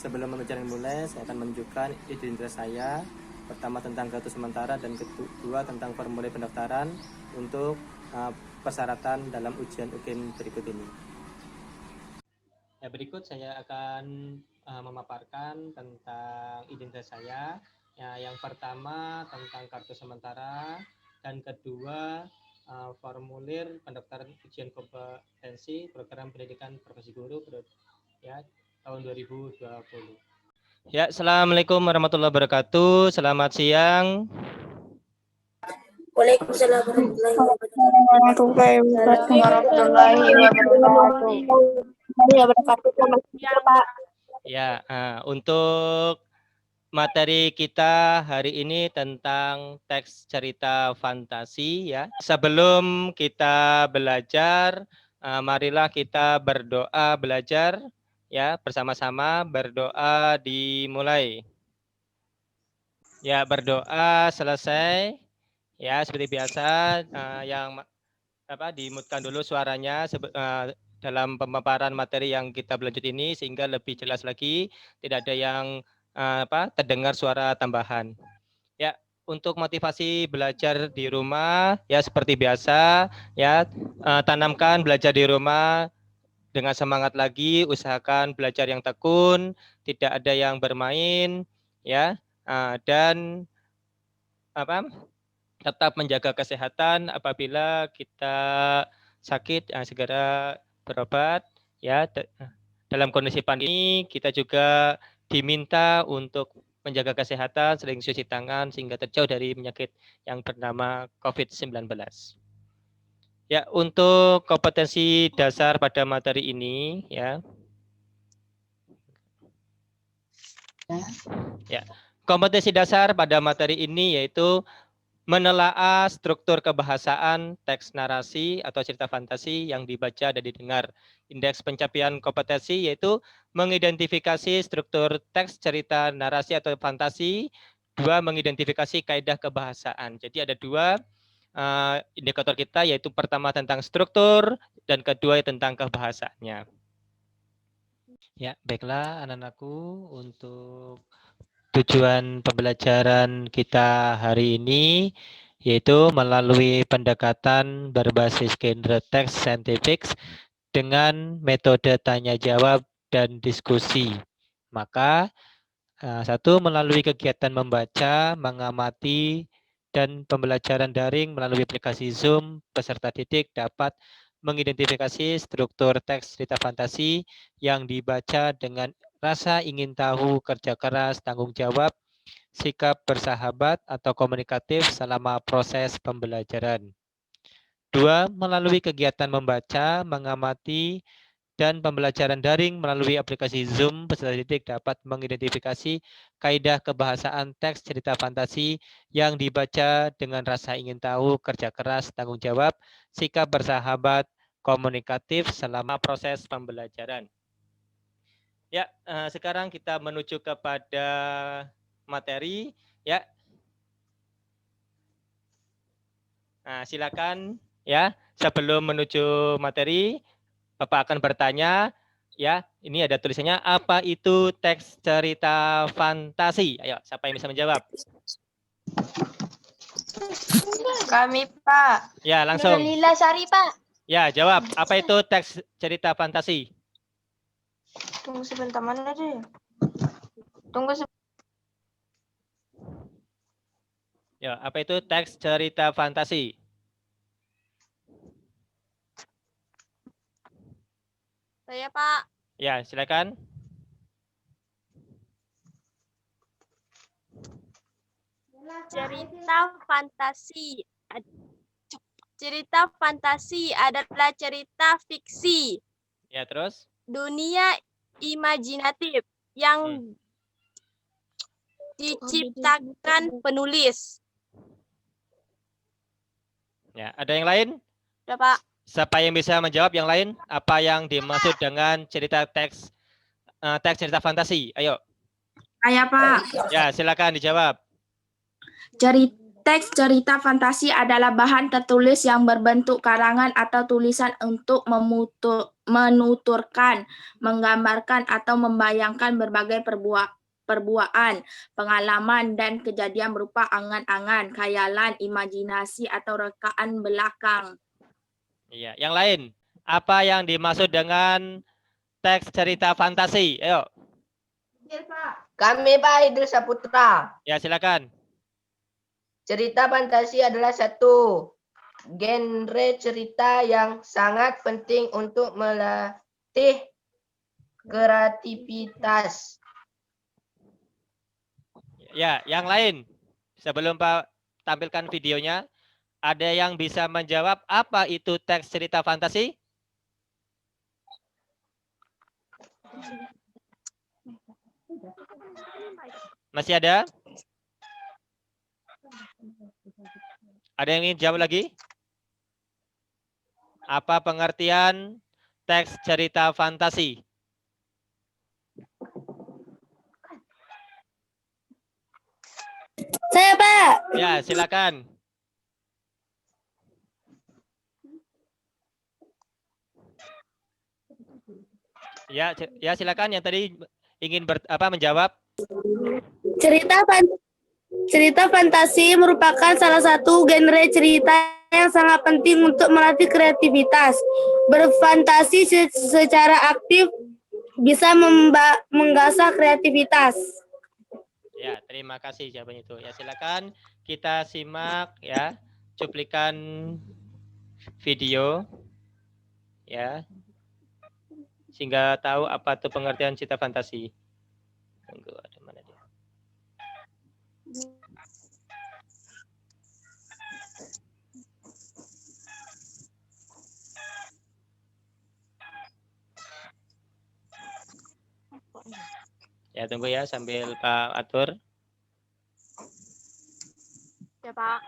Sebelum pembelajaran mulai, saya akan menunjukkan identitas saya. Pertama tentang kartu sementara dan kedua tentang formulir pendaftaran untuk persyaratan dalam ujian UKIM berikut ini. Ya, berikut saya akan memaparkan tentang identitas saya. Ya, yang pertama tentang kartu sementara dan kedua formulir pendaftaran ujian kompetensi program pendidikan profesi guru ya tahun 2020. Ya, assalamualaikum warahmatullahi wabarakatuh. Selamat siang. Waalaikumsalam warahmatullahi wabarakatuh. Pak. Ya, untuk materi kita hari ini tentang teks cerita fantasi ya. Sebelum kita belajar, marilah kita berdoa belajar ya, bersama-sama berdoa dimulai. Ya, berdoa selesai. Ya, seperti biasa yang dimutkan dulu suaranya dalam pemaparan materi yang kita berlanjut ini sehingga lebih jelas lagi, tidak ada yang terdengar suara tambahan. Ya, untuk motivasi belajar di rumah ya seperti biasa ya, tanamkan belajar di rumah dengan semangat lagi, usahakan belajar yang tekun, tidak ada yang bermain ya, dan tetap menjaga kesehatan. Apabila kita sakit segera berobat ya. Dalam kondisi pandemi kita juga diminta untuk menjaga kesehatan, sering cuci tangan sehingga terjauh dari penyakit yang bernama COVID-19. Ya, untuk kompetensi dasar pada materi ini ya. Ya, kompetensi dasar pada materi ini yaitu menelaah struktur kebahasaan teks narasi atau cerita fantasi yang dibaca dan didengar. Indeks pencapaian kompetensi yaitu mengidentifikasi struktur teks cerita narasi atau fantasi. Dua, mengidentifikasi kaidah kebahasaan. Jadi ada dua indikator kita, yaitu pertama tentang struktur dan kedua tentang kebahasaannya. Ya, baiklah anak-anakku, untuk tujuan pembelajaran kita hari ini yaitu melalui pendekatan berbasis genre teks scientific dengan metode tanya jawab dan diskusi. Maka satu, melalui kegiatan membaca, mengamati, dan pembelajaran daring melalui aplikasi Zoom, peserta didik dapat mengidentifikasi struktur teks cerita fantasi yang dibaca dengan rasa ingin tahu, kerja keras, tanggung jawab, sikap bersahabat atau komunikatif selama proses pembelajaran. Dua, melalui kegiatan membaca, mengamati, dan pembelajaran daring melalui aplikasi Zoom, peserta didik dapat mengidentifikasi kaidah kebahasaan teks cerita fantasi yang dibaca dengan rasa ingin tahu, kerja keras, tanggung jawab, sikap bersahabat, komunikatif selama proses pembelajaran. Ya, sekarang kita menuju kepada materi ya. Nah, silakan ya, sebelum menuju materi Bapak akan bertanya ya. Ini ada tulisannya, apa itu teks cerita fantasi? Ayo, siapa yang bisa menjawab? Kami, Pak. Ya, langsung. Nurlila Sari, Pak. Ya, jawab. Apa itu teks cerita fantasi? Tunggu sebentar, mana deh? Tunggu sebentar. Ya, apa itu teks cerita fantasi? Saya, Pak. Ya, silakan. Cerita fantasi. Cerita fantasi adalah cerita fiksi. Ya, terus? Dunia imajinatif yang diciptakan penulis. Ya, ada yang lain? Udah, Pak. Siapa yang bisa menjawab yang lain? Apa yang dimaksud dengan cerita teks cerita fantasi? Ayo. Saya, Pak. Ya, silakan dijawab. Teks cerita fantasi adalah bahan tertulis yang berbentuk karangan atau tulisan untuk menuturkan, menggambarkan, atau membayangkan berbagai perbuatan, pengalaman, dan kejadian berupa angan-angan, khayalan, imajinasi, atau rekaan belakang. Iya, yang lain. Apa yang dimaksud dengan teks cerita fantasi? Ayo. Kami Pak Idris Saputra. Ya, silakan. Cerita fantasi adalah satu genre cerita yang sangat penting untuk melatih kreativitas. Ya, yang lain. Sebelum Pak tampilkan videonya, ada yang bisa menjawab apa itu teks cerita fantasi? Masih ada? Ada yang ingin jawab lagi? Apa pengertian teks cerita fantasi? Saya, Pak. Ya, silakan. Ya, silakan yang tadi ingin menjawab. Cerita fantasi merupakan salah satu genre cerita yang sangat penting untuk melatih kreativitas. Berfantasi secara aktif bisa menggasah kreativitas. Ya, terima kasih jawaban itu. Ya, silakan kita simak ya cuplikan video ya. Sehingga tahu apa itu pengertian cerita fantasi. Tunggu, ada mana dia? Ya, tunggu ya sambil Pak atur. Ya, Pak.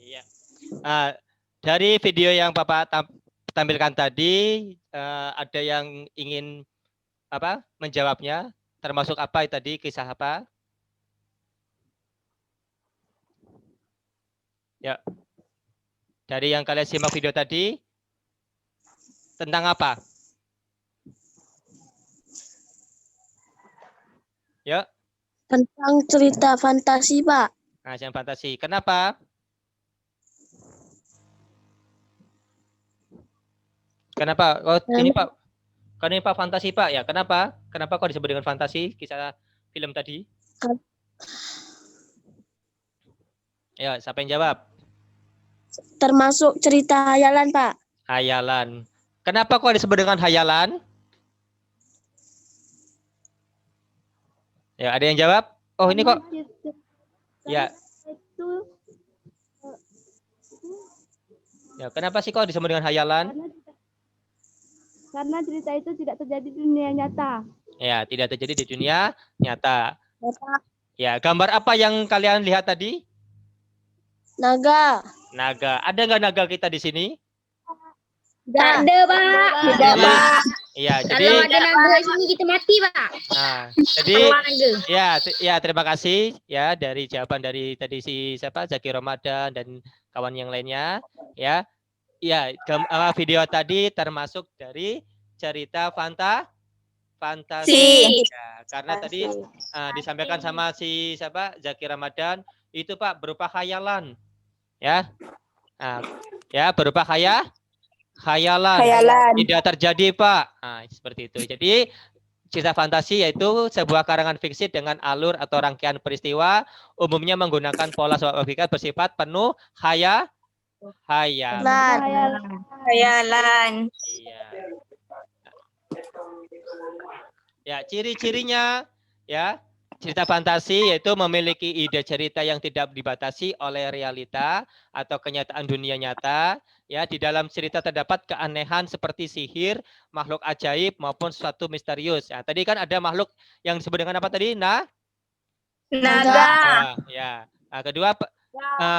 Iya. Dari video yang Bapak tampilkan tadi, ada yang ingin menjawabnya, termasuk apa tadi, kisah apa? Ya. Dari yang kalian simak video tadi, tentang apa? Ya. Tentang cerita fantasi, Pak. Nah, yang fantasi. Kenapa? Kenapa? Oh, ini Pak. Kan ini Pak fantasi Pak ya. Kenapa? Kenapa kok disebut dengan fantasi kisah film tadi? Ayo, siapa yang jawab? Termasuk cerita hayalan, Pak. Hayalan. Kenapa kok disebut dengan hayalan? Ya, ada yang jawab? Oh, ini kok. Ya. Ya, kenapa sih kok disebut dengan hayalan? Karena cerita itu tidak terjadi di dunia nyata. Ya, tidak terjadi di dunia nyata. Bapak. Ya, gambar apa yang kalian lihat tadi? Naga. Naga. Ada nggak naga kita di sini? Tidak. Ada, Pak. Tidak, Jadi- Pak. Iya, jadi Kalau ada naga di sini kita mati, Pak. nah, jadi ya terima kasih ya dari jawaban dari tadi si siapa Zaki Ramadan dan kawan yang lainnya ya. Ya, video tadi termasuk dari cerita fantasi. Ya, karena tadi disampaikan sama si siapa Zaki Ramadan itu Pak berupa khayalan. Ya. Nah, ya berupa khayalan. Tidak terjadi, Pak. Nah, seperti itu. Jadi cerita fantasi yaitu sebuah karangan fiksi dengan alur atau rangkaian peristiwa umumnya menggunakan pola suatu logika bersifat penuh hayalan. Hayalan. Iya. Ya, ciri-cirinya ya, cerita fantasi yaitu memiliki ide cerita yang tidak dibatasi oleh realita atau kenyataan dunia nyata. Ya, di dalam cerita terdapat keanehan seperti sihir, makhluk ajaib maupun sesuatu misterius. Ya, tadi kan ada makhluk yang disebut dengan apa tadi? Naga. Ya. Nah, kedua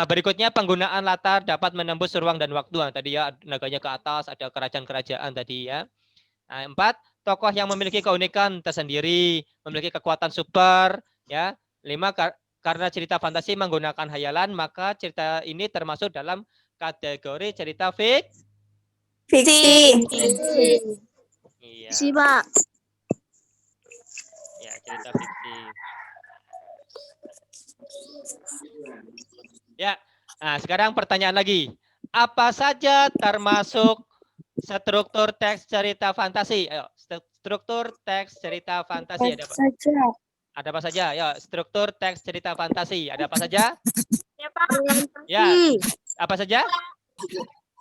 berikutnya penggunaan latar dapat menembus ruang dan waktu. Nah, tadi ya naganya ke atas, ada kerajaan-kerajaan tadi ya. Nah, 4, tokoh yang memiliki keunikan tersendiri, memiliki kekuatan super, ya. 5, karena cerita fantasi menggunakan hayalan, maka cerita ini termasuk dalam kategori cerita Fiksi. Iya. Si, Pak. Ya, cerita fiksi. Ya. Nah, sekarang pertanyaan lagi. Apa saja termasuk struktur teks cerita fantasi? Ayo, struktur teks cerita fantasi ada apa? Ada apa saja? Ya, struktur teks cerita fantasi ada apa saja? Ya, apa saja?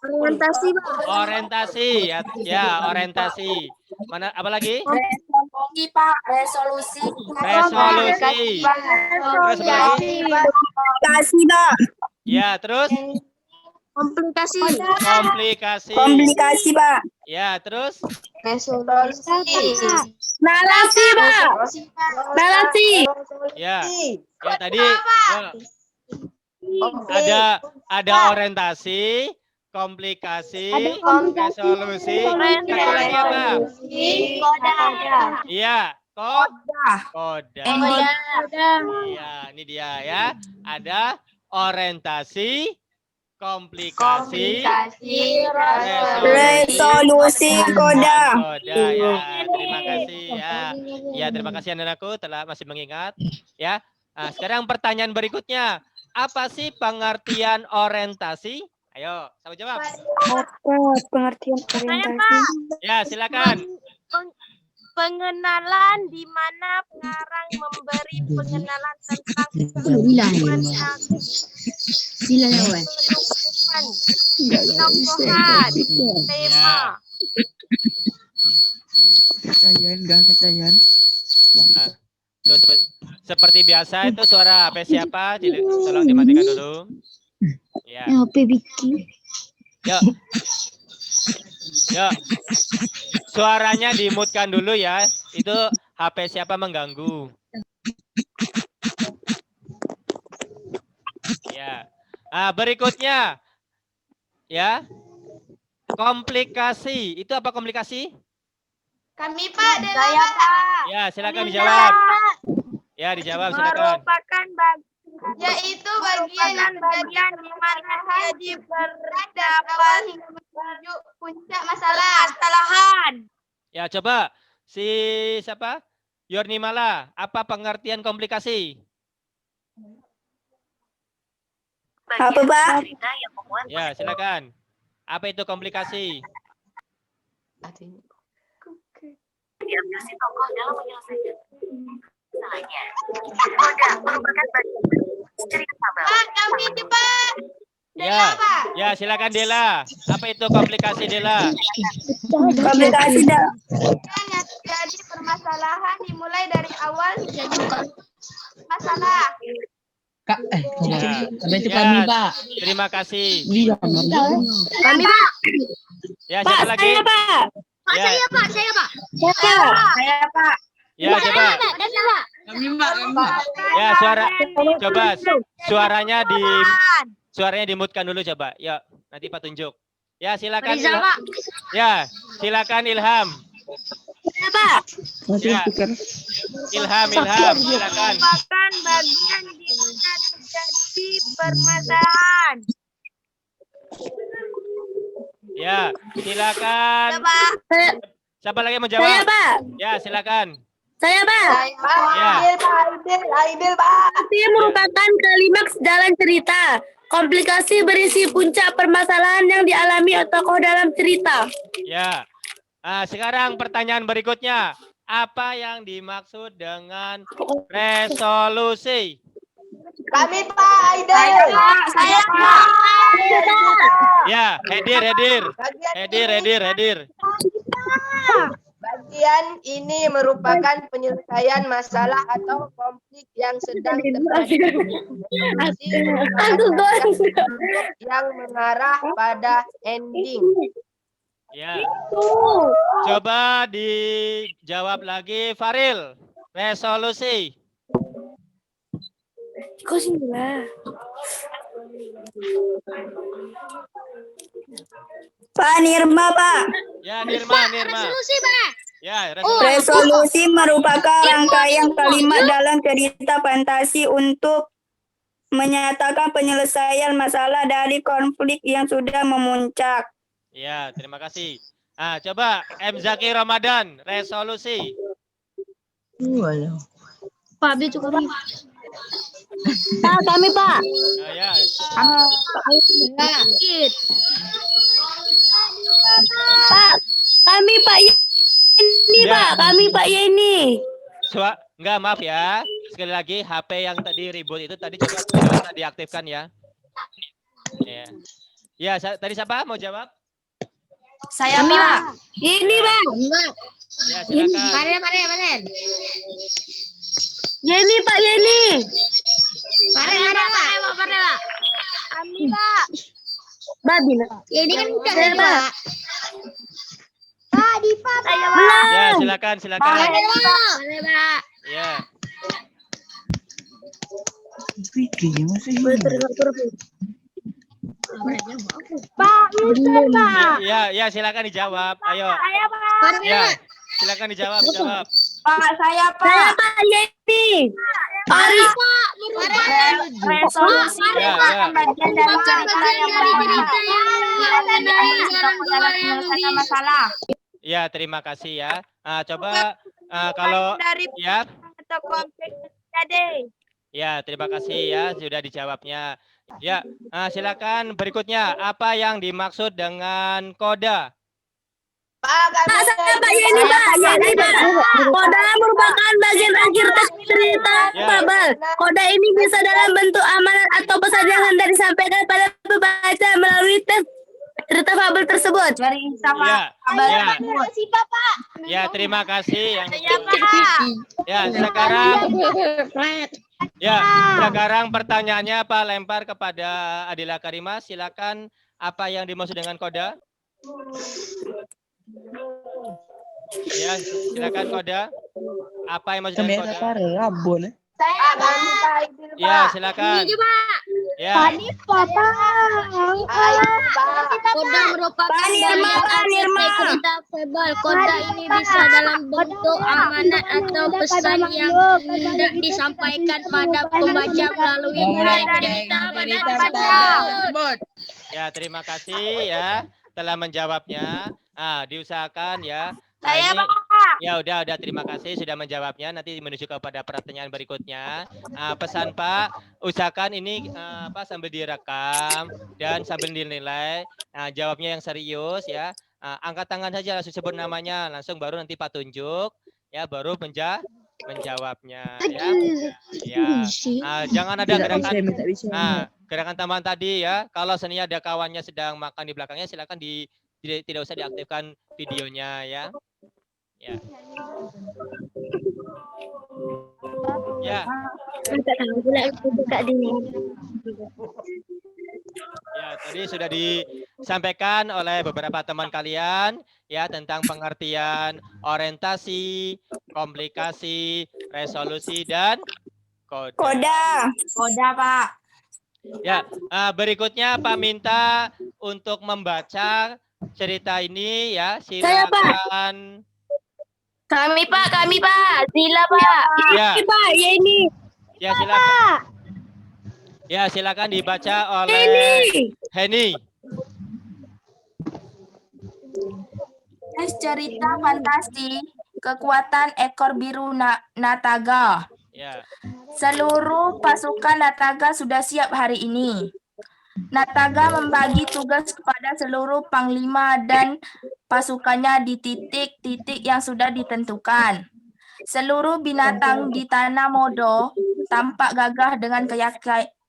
Orientasi, Pak. Orientasi, ya, orientasi. Mana? Apa lagi? Resolusi, Pak. Resolusi. Resolusi. Terus apa lagi? Komplikasi, Pak. Ya, terus Komplikasi. komplikasi. Komplikasi, Pak. Ya, terus Narasi, Pak. Narasi. ya. Ya tadi ya, ada orientasi, komplikasi, resolusi, satu lagi apa? Iya, koda. Iya, ini dia ya. Ada orientasi, komplikasi, Resolusi koda. koda ya. Terima kasih ya. Ya, terima kasih anak-anakku telah masih mengingat ya. Nah, sekarang pertanyaan berikutnya. Apa sih pengertian orientasi? Ayo, sama jawab. Apa pengertian orientasi? Ya, silakan. Pengenalan di mana pengarang memberi pengenalan tentang tokohan, tema. Tuh, seperti biasa itu suara HP siapa? Tolong dimatikan dulu. Ya. HP Vicky. Yuk. Yuk. Suaranya dimutkan dulu ya. Itu HP siapa mengganggu. Ya. Nah, berikutnya. Ya. Komplikasi. Itu apa komplikasi? Kami, Pak, saya, Pak. Ya, silakan dijawab. Ya, dijawab silakan. Merupakan yaitu bagian di mana dia berdapat menuju puncak masalahan. Ya, coba si siapa? Yornimala, apa pengertian komplikasi? Apa, Pak? Ya, silakan. Apa itu komplikasi? Diagnosis tokoh dalam menyelesaikan masalahnya. Koda merupakan bagian Pak, kami ini Pak. Ya, ya silakan Dela. Apa itu komplikasi Dela? Komplikasi dah. Jadi permasalahan dimulai dari awal jadi masalah. Ya, Itu ya, kami, Pak. terima kasih. Kami Pak. Ya, Pak, siapa lagi? saya Pak. Ya, Pak, saya Pak. Saya Pak. ya coba. Kami, Pak. Ya, coba suaranya dimutkan dulu coba. Ya, nanti Pak tunjuk. Ya, silakan. Ya, silakan Ilham. Saya Pak. Ya. Ilham, silakan. Merupakan bagian di mana terjadi permasalahan. Ya, silakan. Siapa lagi yang mau Saya jawab? Pak. Ya, silakan. Saya Pak. Ya. Aidil, Pak. Komplikasi merupakan klimaks dalam cerita. Komplikasi berisi puncak permasalahan yang dialami tokoh dalam cerita. Ya. Sekarang pertanyaan berikutnya. Apa yang dimaksud dengan resolusi? Kami, Pak. Aidil. Saya Pak. Ya, Hedir. Bagian ini merupakan penyelesaian masalah atau konflik yang sedang terjadi. Yang mengarah pada ending. Ya. Coba dijawab lagi Faril. Resolusi. Kok sini lah. Pak Nirma, Pak. Ya, Nirma. Pak. Ya, Resolusi merupakan rangkaian kalimat dalam cerita fantasi untuk menyatakan penyelesaian masalah dari konflik yang sudah memuncak. Ya, terima kasih. Coba M. Zaki Ramadan, resolusi. Pak, B juga kami. Pak, kami Pak. Ya. Pak, kami Pak Yeni, Ya. Pak. Kami Pak Yeni. Enggak, maaf ya. Sekali lagi HP yang tadi ribut itu tadi coba diaktifkan ya. Ya. Ya, tadi siapa mau jawab? Saya Pak. Ini Pak. Ya, silakan. Maren. Yeni Pak Yeni. Maren, Pak. Kami Pak. Babi. Ini kan bukan Saya Pak. Pak, Dipa, Pak. Ya, silakan. Pak. Ya. Pak, Mister, Pak. Ya, silakan dijawab. Ayo. Saya Pak. Ya, silakan dijawab. Pak, saya Pak Yeni. Mari, Pak. Merupakan Resolusi Ya. bagian dari cerita yang menyelesaikan masalah. Ya, terima kasih ya. Coba kalau dari ya. atau konflik terjadi. Ya, terima kasih ya sudah dijawabnya. Ya, silakan berikutnya. Apa yang dimaksud dengan koda? Pak, kami Pak Yeni Pak. Koda merupakan bagian akhir teks cerita Ya. fabel. Koda ini bisa dalam bentuk amanat atau pesan yang hendak disampaikan pada pembaca melalui teks cerita fabel tersebut. Ya, Kasih Pak. ya, terima kasih. Ya, Pak. Ya, sekarang pertanyaannya Pak lempar kepada Adila Karimah. Silakan, apa yang dimaksud dengan koda? Ya, silakan koda. Apa yang maksud dengan koda? Pak, kami Pak Aidil, Pak. Ya, silakan. Ya, Pak. Aidil, Pak. Koda merupakan Pak Nirma, Pak Nirma. cerita fabel. Koda ini bisa dalam bentuk amanat atau pesan yang hendak disampaikan pada pembaca melalui cerita fabel. ya, terima kasih ya telah menjawabnya. Diusahakan ya. Saya Ini- Pak. Ya udah terima kasih sudah menjawabnya. Nanti menuju kepada pertanyaan berikutnya. Pesan Pak, usahakan ini sambil direkam dan sambil dinilai. Jawabnya yang serius ya. Angkat tangan saja langsung sebut namanya, langsung baru nanti Pak tunjuk ya, baru menjawabnya ya. Ya. Jangan ada gerakan. Gerakan tambahan tadi ya. Kalau seni ada kawannya sedang makan di belakangnya, silakan tidak usah diaktifkan videonya ya. Ya. Ya. Ya, tadi sudah disampaikan oleh beberapa teman kalian ya tentang pengertian orientasi, komplikasi, resolusi dan koda. Koda, Pak. Ya, berikutnya Pak minta untuk membaca cerita ini ya. Saya, Pak. Silakan. Kami Pak. Sila Pak. Ya. Ini Pak, ya ini. Ya, silakan. Ya, silakan dibaca oleh Heni. Cerita fantasi kekuatan ekor biru Nataga. Ya. Seluruh pasukan Nataga sudah siap hari ini. Nataga membagi tugas kepada seluruh panglima dan pasukannya di titik-titik yang sudah ditentukan. Seluruh binatang di Tanah Modo tampak gagah dengan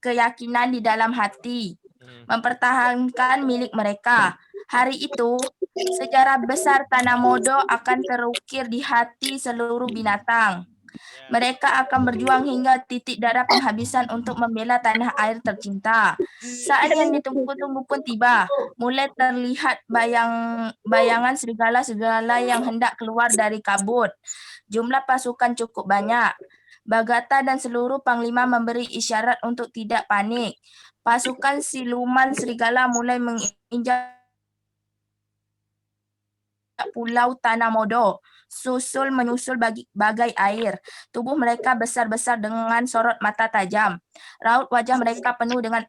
keyakinan di dalam hati, mempertahankan milik mereka. Hari itu, sejarah besar Tanah Modo akan terukir di hati seluruh binatang. Mereka akan berjuang hingga titik darah penghabisan untuk membela tanah air tercinta. Saat yang ditunggu-tunggu pun tiba. Mulai terlihat bayangan serigala-serigala yang hendak keluar dari kabut. Jumlah pasukan cukup banyak. Bagata dan seluruh panglima memberi isyarat untuk tidak panik. Pasukan siluman serigala mulai menginjak pulau Tanah Modo, menyusul bagai air. Tubuh mereka besar-besar dengan sorot mata tajam. Raut wajah mereka penuh dengan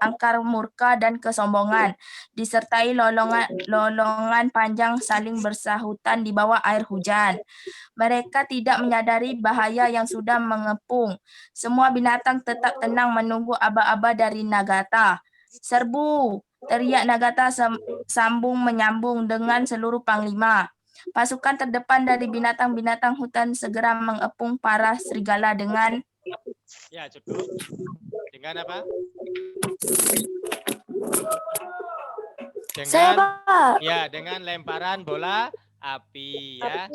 angkar murka dan kesombongan, disertai lolongan panjang saling bersahutan di bawah air hujan. Mereka tidak menyadari bahaya yang sudah mengepung. Semua binatang tetap tenang menunggu aba-aba dari Nagata. Serbu! Teriak Nagata sambung menyambung dengan seluruh panglima. Pasukan terdepan dari binatang-binatang hutan segera mengepung para serigala dengan... Ya, cukup. Dengan apa? Dengan lemparan bola api ya.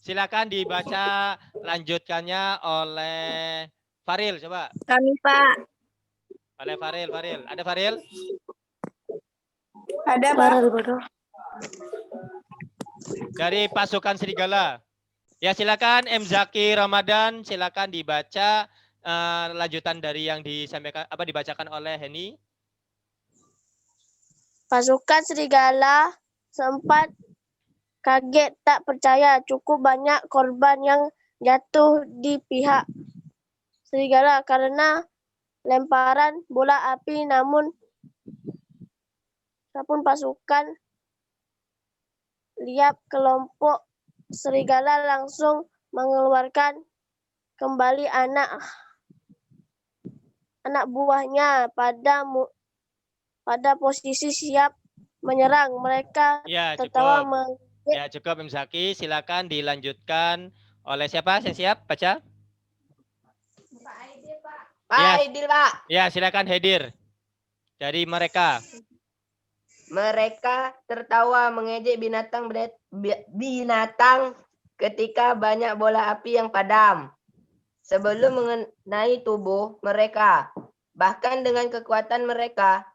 Silakan dibaca lanjutkannya oleh Faril, coba. Kami Pak. Oleh Faril. Ada Faril? Ada Pak. Dari pasukan serigala. Ya, silakan M. Zaki Ramadan, silakan dibaca lanjutan dari yang dibacakan oleh Heni. Pasukan serigala sempat kaget tak percaya cukup banyak korban yang jatuh di pihak serigala karena lemparan bola api, namun pasukan liap kelompok serigala langsung mengeluarkan kembali anak buahnya pada posisi siap menyerang. Mereka tertawa. Ya, cukup M. Zaki, silakan dilanjutkan oleh siapa? Yang siap baca? Pak Aidil, Pak. Ya, silakan Hedir. Dari mereka. Mereka tertawa mengejek binatang ketika banyak bola api yang padam. Sebelum mengenai tubuh mereka, bahkan dengan kekuatan mereka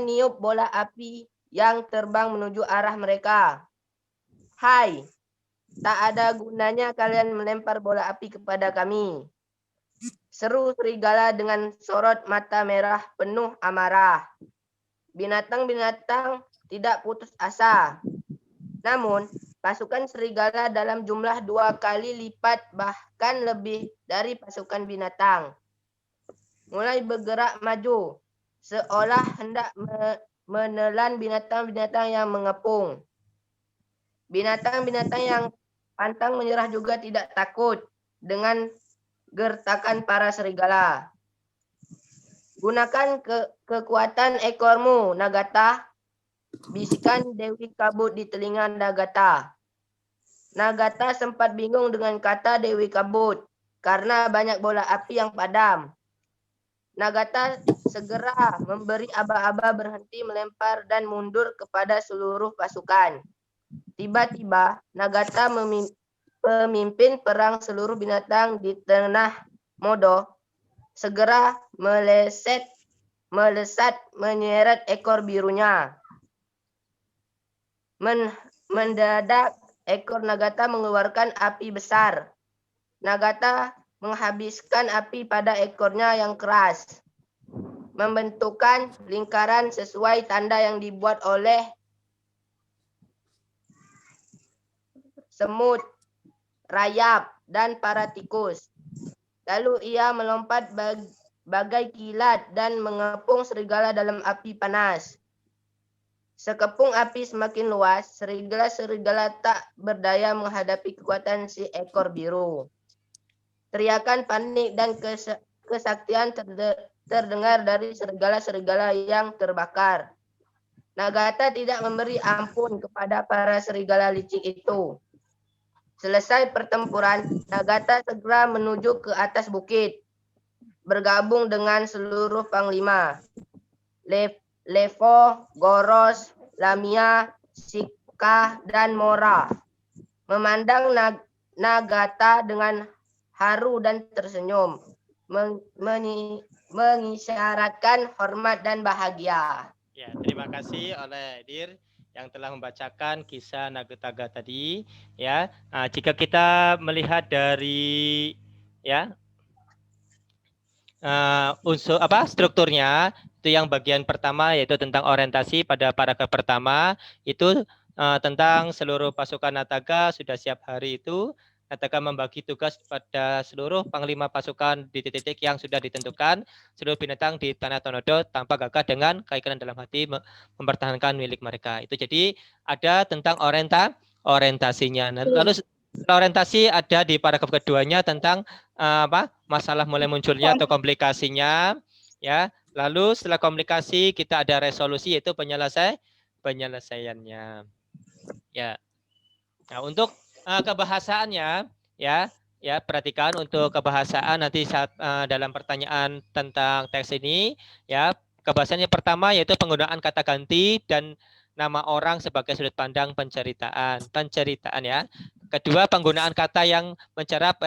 niup bola api yang terbang menuju arah mereka. Hai, tak ada gunanya kalian melempar bola api kepada kami. Seru serigala dengan sorot mata merah penuh amarah. Binatang-binatang tidak putus asa. Namun, pasukan serigala dalam jumlah 2 kali lipat bahkan lebih dari pasukan binatang mulai bergerak maju, seolah hendak menelan binatang-binatang yang mengepung. Binatang-binatang yang pantang menyerah juga tidak takut dengan gertakan para serigala. Gunakan kekuatan ekormu, Nagata. Bisikan Dewi Kabut di telinga Nagata. Nagata sempat bingung dengan kata Dewi Kabut karena banyak bola api yang padam. Nagata segera memberi aba-aba berhenti melempar dan mundur kepada seluruh pasukan. Tiba-tiba Nagata pemimpin perang seluruh binatang di tanah Modo segera melesat menyeret ekor birunya. Mendadak ekor Nagata mengeluarkan api besar. Nagata menghabiskan api pada ekornya yang keras, membentukkan lingkaran sesuai tanda yang dibuat oleh semut, rayap, dan para tikus. Lalu ia melompat bagai kilat dan mengepung serigala dalam api panas. Sekepung api semakin luas, serigala-serigala tak berdaya menghadapi kekuatan si ekor biru. Teriakan panik dan kesaktian terdengar dari serigala-serigala yang terbakar. Nagata tidak memberi ampun kepada para serigala licik itu. Selesai pertempuran, Nagata segera menuju ke atas bukit, bergabung dengan seluruh panglima. Levo, Goros, Lamia, Sika, dan Mora memandang Nagata dengan haru dan tersenyum, mengisyaratkan hormat dan bahagia. Ya, terima kasih oleh Dir yang telah membacakan kisah Nagataga tadi. Ya, jika kita melihat dari unsur strukturnya, itu yang bagian pertama yaitu tentang orientasi pada paragraf pertama itu tentang seluruh pasukan Nataga sudah siap hari itu. Nataga membagi tugas pada seluruh panglima pasukan di titik-titik yang sudah ditentukan, seluruh binatang di tanah Tonodo tanpa gagah dengan keyakinan dalam hati mempertahankan milik mereka. Itu jadi ada tentang orientasinya. Lalu orientasi ada di paragraf keduanya tentang masalah mulai munculnya atau komplikasinya, ya. Lalu setelah komplikasi kita ada resolusi yaitu penyelesaiannya. Ya. Nah, untuk kebahasaannya ya perhatikan untuk kebahasaan nanti saat dalam pertanyaan tentang teks ini ya. Kebahasaannya pertama yaitu penggunaan kata ganti dan nama orang sebagai sudut pandang penceritaan ya. Kedua, penggunaan kata yang mencerap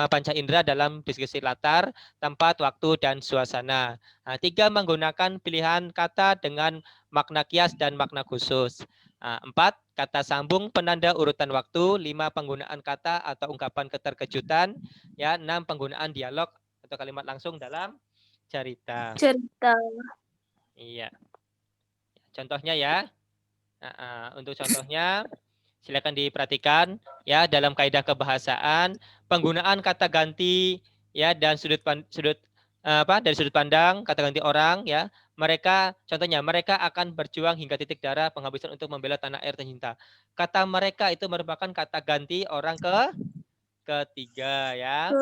panca indera dalam diskusi latar, tempat, waktu, dan suasana. Nah, tiga, menggunakan pilihan kata dengan makna kias dan makna khusus. 4, kata sambung penanda urutan waktu. 5, penggunaan kata atau ungkapan keterkejutan. Ya, 6, penggunaan dialog atau kalimat langsung dalam cerita. Iya. Contohnya ya. Untuk contohnya silakan diperhatikan ya dalam kaidah kebahasaan penggunaan kata ganti ya dan dari sudut pandang kata ganti orang ya. Contohnya mereka akan berjuang hingga titik darah penghabisan untuk membela tanah air tercinta. Kata mereka itu merupakan kata ganti orang ketiga ya.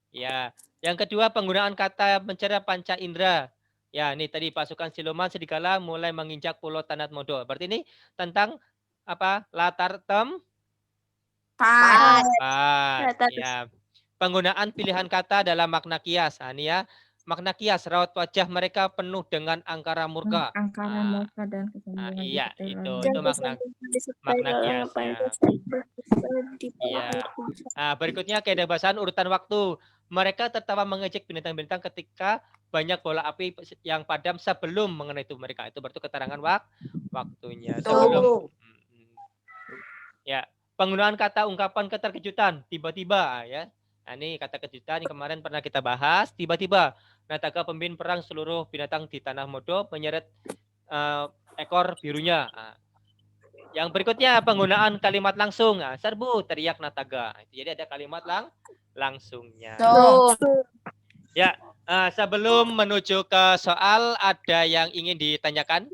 Ya. Yang kedua penggunaan kata mencerap panca indera. Ya, ini tadi pasukan siluman serigala mulai menginjak pulau Tanah Modo. Berarti ini tentang latar tempat. Ya. Penggunaan pilihan kata dalam makna kias. Ini ya. Makna kias, raut wajah mereka penuh dengan angkara murka. Dan iya, itu makna kias. Ya. Berikutnya kaidah bahasaan urutan waktu. Mereka tertawa mengejek binatang-binatang ketika banyak bola api yang padam sebelum mengenai tubuh mereka. Itu berarti keterangan waktunya. Sebelum. Ya, penggunaan kata ungkapan keterkejutan tiba-tiba ya. Nah, ini kata kejutan yang kemarin pernah kita bahas. Tiba-tiba Nataga pemimpin perang seluruh binatang di tanah Modo menyeret ekor birunya. Yang berikutnya penggunaan kalimat langsung. Serbu teriak Nataga. Jadi ada kalimat langsungnya. Ya, sebelum menuju ke soal ada yang ingin ditanyakan?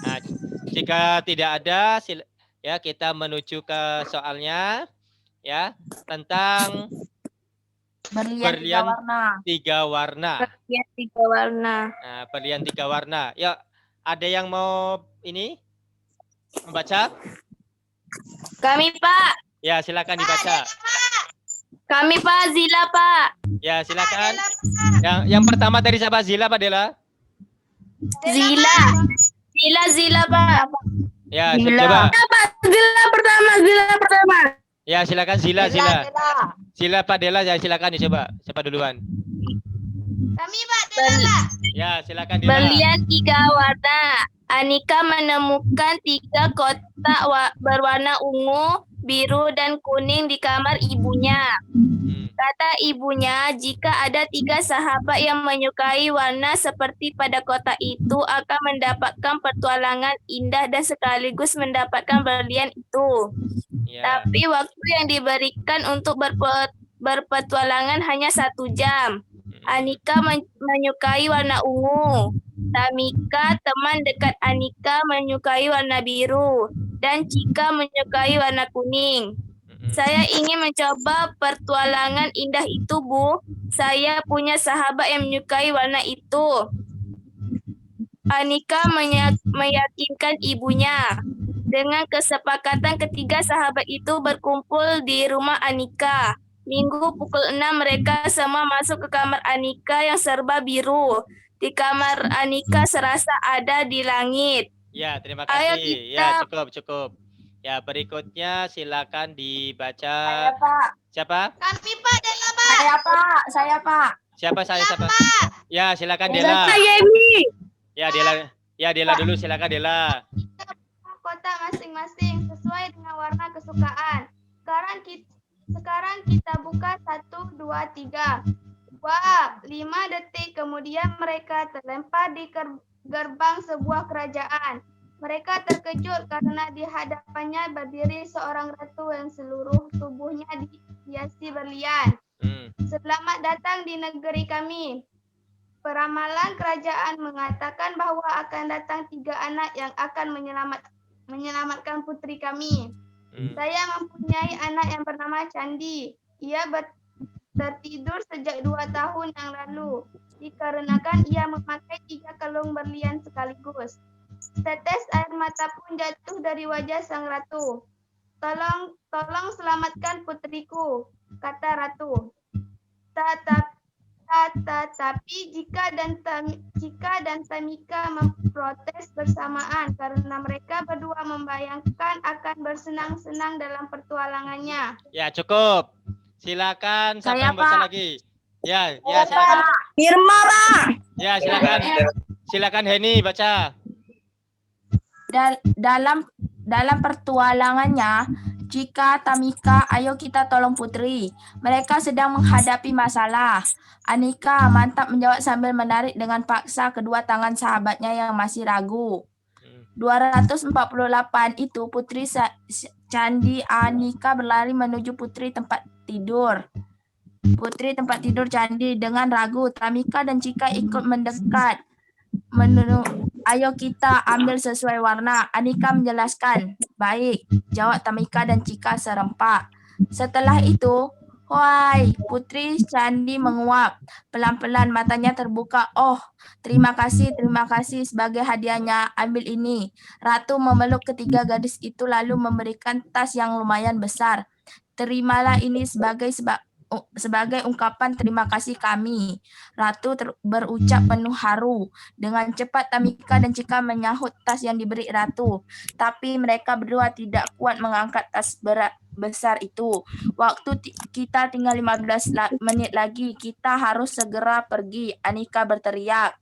Nah, jika tidak ada, ya kita menuju ke soalnya, ya tentang berlian tiga warna. Berlian tiga warna. Nah, berlian tiga warna. Ya, Ada yang mau ini membaca? Kami Pak. Ya, silakan dibaca. Kami Pak, Zila Pak. Ya, silakan. Yang pertama tadi siapa? Zila, Pak Dela? Zila. Zila Pak. Ya, Zila. coba. Pak, Zila pertama. Ya, silakan Zila. Zila. Zila, Pak Dela, ya silakan dicoba. Siapa duluan? Kami Pak Dela. Ya, silakan Dela. Berlian 3 warna. Anika menemukan 3 kotak berwarna ungu, biru, dan kuning di kamar ibunya. Kata ibunya, jika ada 3 sahabat yang menyukai warna seperti pada kotak itu akan mendapatkan petualangan indah dan sekaligus mendapatkan berlian itu. Ya. Tapi waktu yang diberikan untuk berpetualangan hanya 1 jam. Anika menyukai warna ungu. Tamika, teman dekat Anika, menyukai warna biru. Dan Cika menyukai warna kuning. Saya ingin mencoba pertualangan indah itu, Bu. Saya punya sahabat yang menyukai warna itu. Anika meyakinkan ibunya. Dengan kesepakatan ketiga sahabat itu berkumpul di rumah Anika. Minggu pukul 6 mereka semua masuk ke kamar Anika yang serba biru. Di kamar Anika serasa ada di langit. Ya, terima Ayo kasih. kita- Ya, cukup. Ya, berikutnya silakan dibaca. Saya Pak. Siapa? Kami Pak Dela Pak. Saya Pak. Siapa? Ya, silakan Dela. Yemi. Ya, Dela. Ya, Dela dulu, silakan Dela. Kotak masing-masing sesuai dengan warna kesukaan. Sekarang kita buka 1, 2, 3. Wah, 5 detik kemudian mereka terlempar di gerbang sebuah kerajaan. Mereka terkejut karena di hadapannya berdiri seorang ratu yang seluruh tubuhnya dihiasi berlian. Selamat datang di negeri kami. Peramalan kerajaan mengatakan bahwa akan datang 3 anak yang akan menyelamatkan putri kami. Saya mempunyai anak yang bernama Candi. Ia tertidur sejak 2 tahun yang lalu. Dikarenakan ia memakai 3 kalung berlian sekaligus. Setetes air mata pun jatuh dari wajah sang ratu. Tolong selamatkan putriku, kata ratu. Tetapi Cika dan Tamika memprotes bersamaan karena mereka berdua membayangkan akan bersenang-senang dalam pertualangannya. Ya, cukup. Silakan siapa Saya, yang baca Pak. lagi? Ya, silakan. Irma, Pak. Ya, silakan. Silakan Heni baca. Dalam pertualangannya, Cika, Tamika, ayo kita tolong putri. Mereka sedang menghadapi masalah. Anika mantap menjawab sambil menarik dengan paksa kedua tangan sahabatnya yang masih ragu. 248 itu putri Candi Anika berlari menuju putri tempat tidur. Putri tempat tidur Candi dengan ragu. Tamika dan Cika ikut mendekat. Ayo kita ambil sesuai warna. Anika menjelaskan. Baik, jawab Tamika dan Cika serempak. Setelah itu, wahai, putri Candi menguap. Pelan-pelan matanya terbuka. Oh, terima kasih sebagai hadiahnya. Ambil ini. Ratu memeluk ketiga gadis itu lalu memberikan tas yang lumayan besar. Terimalah ini sebagai ungkapan terima kasih kami. Ratu berucap penuh haru. Dengan cepat Tamika dan Cika menyahut tas yang diberi Ratu. Tapi mereka berdua tidak kuat mengangkat tas besar itu. Waktu kita tinggal 15 menit lagi. Kita harus segera pergi. Anika berteriak.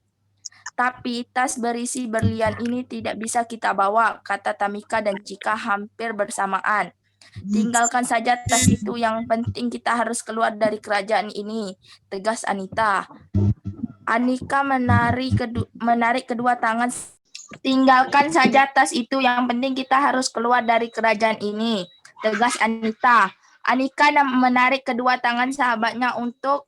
Tapi tas berisi berlian ini tidak bisa kita bawa, kata Tamika dan Cika hampir bersamaan. Tinggalkan saja tas itu, yang penting kita harus keluar dari kerajaan ini, tegas Anita. Anika menarik kedua tangan. Tinggalkan saja tas itu, yang penting kita harus keluar dari kerajaan ini, tegas Anita. Anika menarik kedua tangan sahabatnya untuk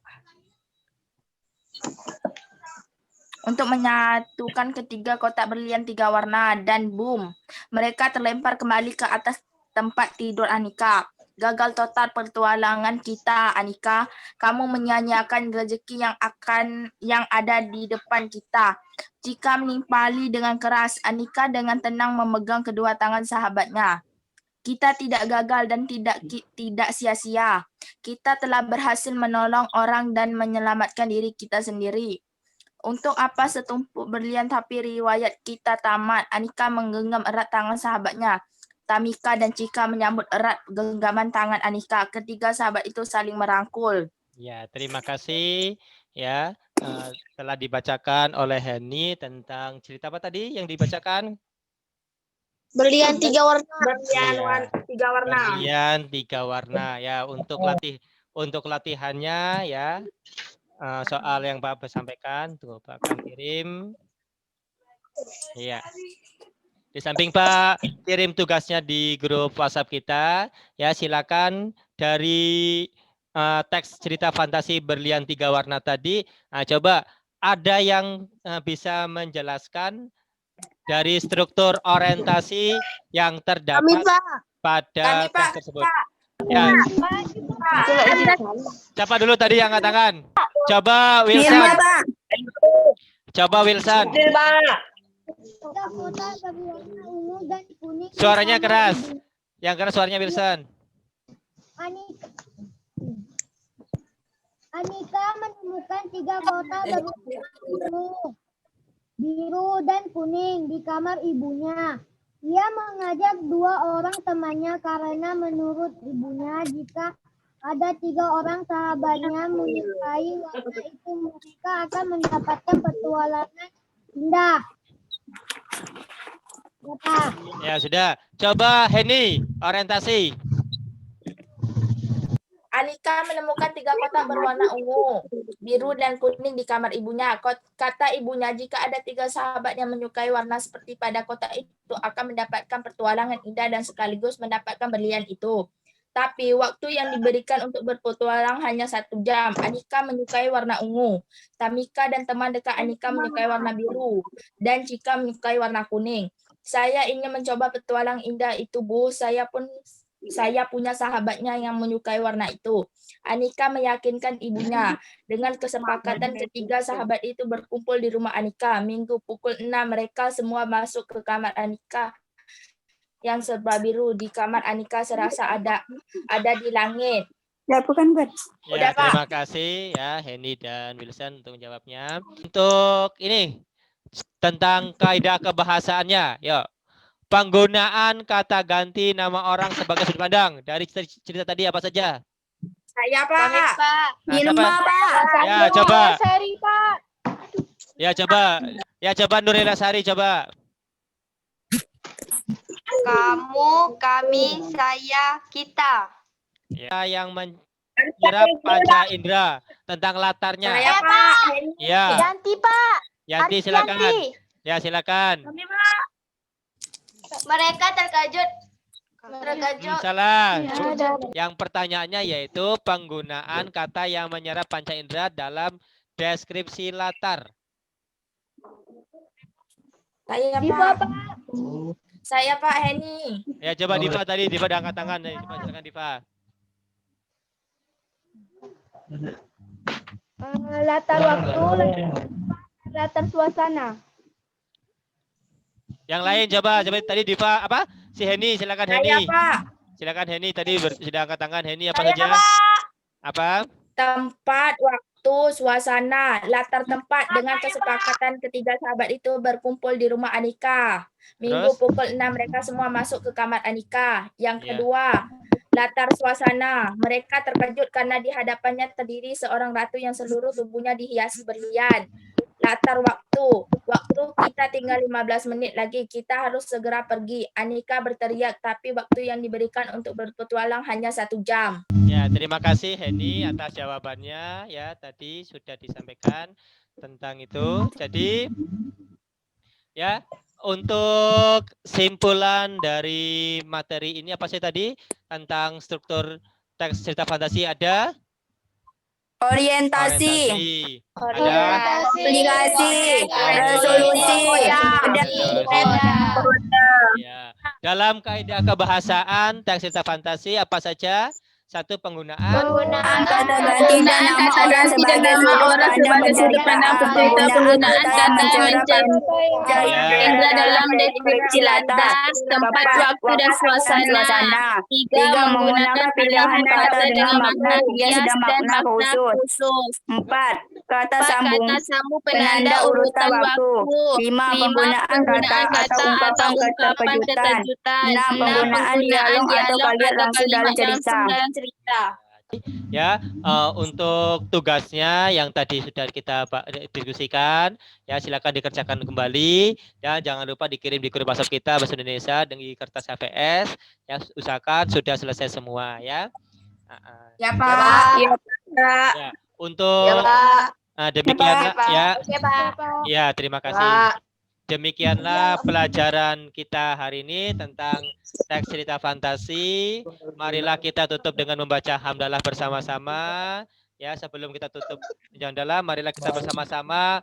menyatukan ketiga kotak berlian 3 warna dan boom, mereka terlempar kembali ke atas tempat tidur Anika. Gagal total petualangan kita, Anika. Kamu menyanyiakan rezeki yang ada di depan kita. Jika menimpali dengan keras, Anika dengan tenang memegang kedua tangan sahabatnya. Kita tidak gagal dan tidak sia-sia. Kita telah berhasil menolong orang dan menyelamatkan diri kita sendiri. Untuk apa setumpuk berlian tapi riwayat kita tamat? Anika menggenggam erat tangan sahabatnya. Tamika dan Cika menyambut erat genggaman tangan Anika. Ketiga sahabat itu saling merangkul. Ya, terima kasih ya. Telah dibacakan oleh Heni tentang cerita apa tadi yang dibacakan? Berlian 3 warna. Iya. 3 warna. Berlian 3 warna ya. Untuk latihannya ya. Soal yang Pak sampaikan tuh Pak akan kirim. Iya. Di samping Pak kirim tugasnya di grup WhatsApp kita, ya silakan dari teks cerita fantasi berlian 3 warna tadi. Coba ada yang bisa menjelaskan dari struktur orientasi yang terdapat pada teks tersebut. Ya. Siapa dulu tadi yang angkat tangan? Coba Wilson. Coba Wilson. Suaranya keras. Yang keras suaranya Wilson. Anika menemukan 3 kotak biru dan kuning di kamar ibunya. Ia mengajak 2 orang temannya karena menurut ibunya jika ada 3 orang sahabatnya menyukai warna itu mereka akan mendapatkan petualangan indah. Ya sudah. Coba Heni orientasi. Anika menemukan 3 kotak berwarna ungu, biru, dan kuning di kamar ibunya. Kata ibunya, jika ada 3 sahabat yang menyukai warna seperti pada kotak itu akan mendapatkan petualangan indah dan sekaligus mendapatkan berlian itu. Tapi waktu yang diberikan untuk berpetualang hanya 1 jam. Anika menyukai warna ungu. Tamika dan teman dekat Anika menyukai warna biru. Dan Cika menyukai warna kuning. Saya ingin mencoba petualang indah itu, Bu. Saya punya sahabatnya yang menyukai warna itu. Anika meyakinkan ibunya. Dengan kesepakatan ketiga sahabat itu berkumpul di rumah Anika. Minggu pukul 6 mereka semua masuk ke kamar Anika yang serba biru. Di kamar Anika serasa ada di langit. Ya, bukan, Bud. Ya, terima kasih ya Heni dan Wilson untuk menjawabnya. Untuk ini tentang kaidah kebahasaannya, yuk. Penggunaan kata ganti nama orang sebagai sudut pandang. Dari cerita tadi apa saja? Saya, Pak. Nah, siapa? Ya, coba. Ya, coba. Ya, coba Nurila Sari, coba. Kamu, kami, saya, kita. Ya, yang menyerap panca indera tentang latarnya. Saya, Pak. Ya. Ganti, Pak. Yanti, silakan. Ya, silakan. Mereka terkejut. Salah. Yang pertanyaannya yaitu penggunaan kata yang menyerap panca indera dalam deskripsi latar. Saya, Pak. Saya, Pak Heni. Ya, coba Diva tadi. Diva udah angkat tangan. Coba silakan Diva. Latar waktu, latar suasana. Yang lain coba tadi Diva apa? Si Heni, silakan Heni. Saya, Pak. Silakan Heni tadi sudah angkat tangan. Heni apa Saya, saja? Pak. Apa? Tempat, waktu, suasana, latar tempat dengan kesepakatan ketiga sahabat itu berkumpul di rumah Anika. Minggu Terus? pukul 6 mereka semua masuk ke kamar Anika. Yang Ya. kedua, latar suasana. Mereka terkejut karena di hadapannya terdiri seorang ratu yang seluruh tubuhnya dihiasi berlian. Latar waktu. Waktu kita tinggal 15 menit lagi. Kita harus segera pergi. Anika berteriak, tapi waktu yang diberikan untuk berpetualang hanya 1 jam. Ya, terima kasih Heni atas jawabannya ya tadi sudah disampaikan tentang itu. Jadi ya untuk simpulan dari materi ini apa sih tadi tentang struktur teks cerita fantasi ada Orientasi. Ada Aplikasi. Resolusi. ya. Dalam kaidah kebahasaan teks cerita fantasi apa saja? Satu, penggunaan Kata ganti dan nama orang sebagai sudut pandang penggunaan kata mencera Hingga dalam deskripsi latar, tempat, waktu, dan suasana. Tiga, menggunakan pilihan kata dengan makna hias dan makna khusus. 4. Kata sambung sambung penanda urutan waktu. 5. Penggunaan kata atau ungkapan keterkejutan. 6. Penggunaan dialog atau kalimat langsung dalam cerita. ya. Untuk tugasnya yang tadi sudah kita diskusikan, ya silakan dikerjakan kembali. Ya, jangan lupa dikirim di grup WhatsApp kita Bahasa Indonesia dengan kertas HVS. Ya, usahakan sudah selesai semua ya. Ya, Pak. Ya, untuk demikianlah ya. Ya, terima kasih. Demikianlah pelajaran kita hari ini tentang teks cerita fantasi. Marilah kita tutup dengan membaca hamdalah bersama-sama. Ya, sebelum kita tutup hamdalah, marilah kita bersama-sama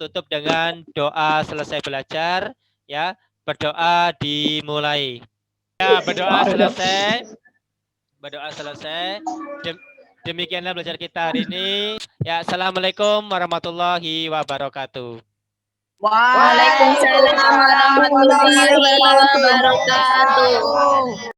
tutup dengan doa selesai belajar. Ya, berdoa dimulai. Ya, berdoa selesai. Berdoa selesai. Demikianlah belajar kita hari ini. Ya, assalamualaikum warahmatullahi wabarakatuh. Waalaikumsalam warahmatullahi wabarakatuh.